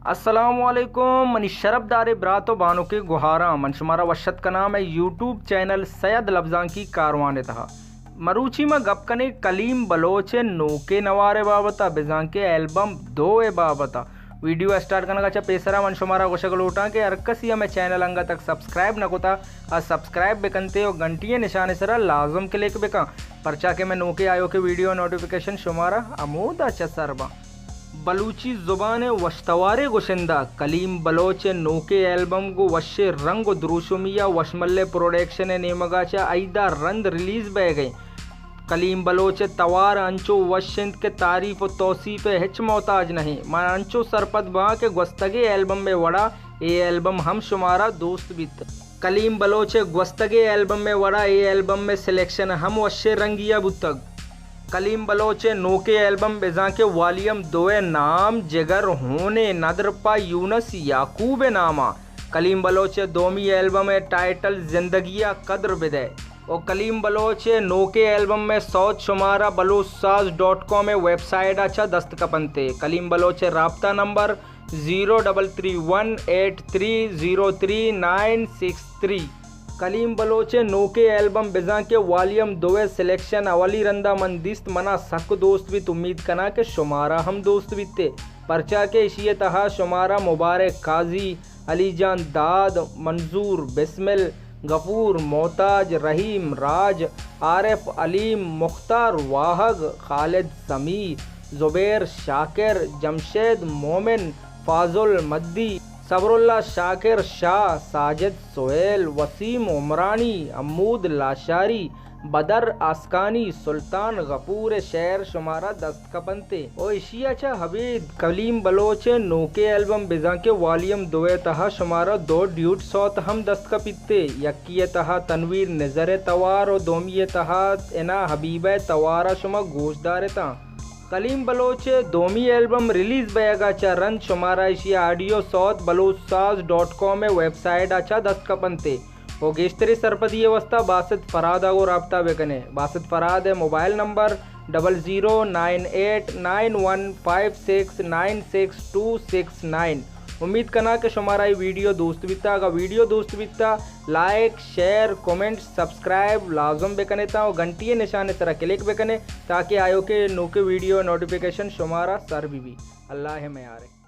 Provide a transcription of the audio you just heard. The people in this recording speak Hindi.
अस्सलामुअलैकुम मनी शरफदार ब्रातो बानो के गुहारा मन शुमारा वशत का नाम है यूट्यूब चैनल सैयद लफ्जां की कारवान तहा मरूची में गपकने कलीम बलोचे नोके नवारे बाबता बिजां के एल्बम दो ए बाबता वीडियो स्टार्ट करने का पेसरा मन शुमारा गोशगलोटा के अरकसिया में चैनल अंगा तक सब्सक्राइब न कोता आ सब्सक्राइब बेकनते और घंटिये निशाने सरा लाजम के लेके बेका परचा के मैं नोके आयो के वीडियो नोटिफिकेशन शुमारा अमूद अच्छा सरबा बलूची ज़ुबान वश्तवारे गोशिंदा कलीम बलोच नोके एल्बम गो वशे रंग द्रुशुमिया वशमल्ले प्रोडक्शन नेमगाचा आइदा रंद रिलीज बह गए कलीम बलोच तवार अंचो वशिंद के तारीफ तौसीफ हिच मोहताज नहीं मान अंचो सरपत बा के गुस्तगे एल्बम में वड़ा ये एल्बम हम शुमारा दोस्त बीत कलीम बलोच गुस्तगे एल्बम में वड़ा ये एल्बम में सिलेक्शन हम वशे रंगिया बुतग कलीम बलोचे नोके एल्बम बेजा के वॉल्यूम दोए नाम जिगर होने नदरपा यूनस याकूब नामा कलीम बलोचे दोमी एल्बम में टाइटल जिंदगिया कद्र बिदे और कलीम बलोचे नोके एल्बम में सौत शुमारा बलोसाज.com में वेबसाइट अच्छा दस्तकपनते कलीम बलोचे राब्ता नंबर 033183033963 कलीम बलोचे नोके एल्बम बिजा के वॉल्यूम दोए सिलेक्शन अवली रंदा मंदिस्त मना सक दोस्त भी उम्मीद कना के शुमारा हम दोस्त भी थे परचा के इशिये तहा शुमारा मुबारक काजी अलीजान दाद मंजूर बिस्मिल गफूर मोहताज रहीम राज आरिफ अलीम मुख्तार वाहग खालिद समी जुबैर शाकिर जमशेद मोमिन फाजुल मद्दी सबरुल्ला शाकिर शाह साजिद सोहेल वसीम उमरानी अमूद लाशारी बदर आसकानी सुल्तान गफूर शेर शुमारा दस्तकपनते और इशियाचा हबीद कलीम बलोचे नोके एल्बम बिजा के वॉल्यूम दोए तहा शुमारा दो ड्यूट सौत हम दस्तकपिते यक्कीय तहा तनवीर नजर तवार और दोमिय तहा इना हबीब तवारा शुमा गोशदार ता कलीम बलोचे दोमी एल्बम रिलीज बयगा चा रन शुमारा इशिया ऑडियो सौत बलोसाज.com में वेबसाइट अच्छा दस्तकपनते वो गेश्तरी सरपदी वस्ता बासित फराद को रब्ता बेकने बासित फराद है मोबाइल नंबर 009891569629 उम्मीद करना कि शुमारा ये वीडियो दोस्त बिता का वीडियो दोस्त बिता like share comment subscribe लाजम bakanae था और घंटिये निशाने तरह क्लिक बेकने ताकि आयो के नो के वीडियो नोटिफिकेशन शुमारा सर भी अल्लाह में यार।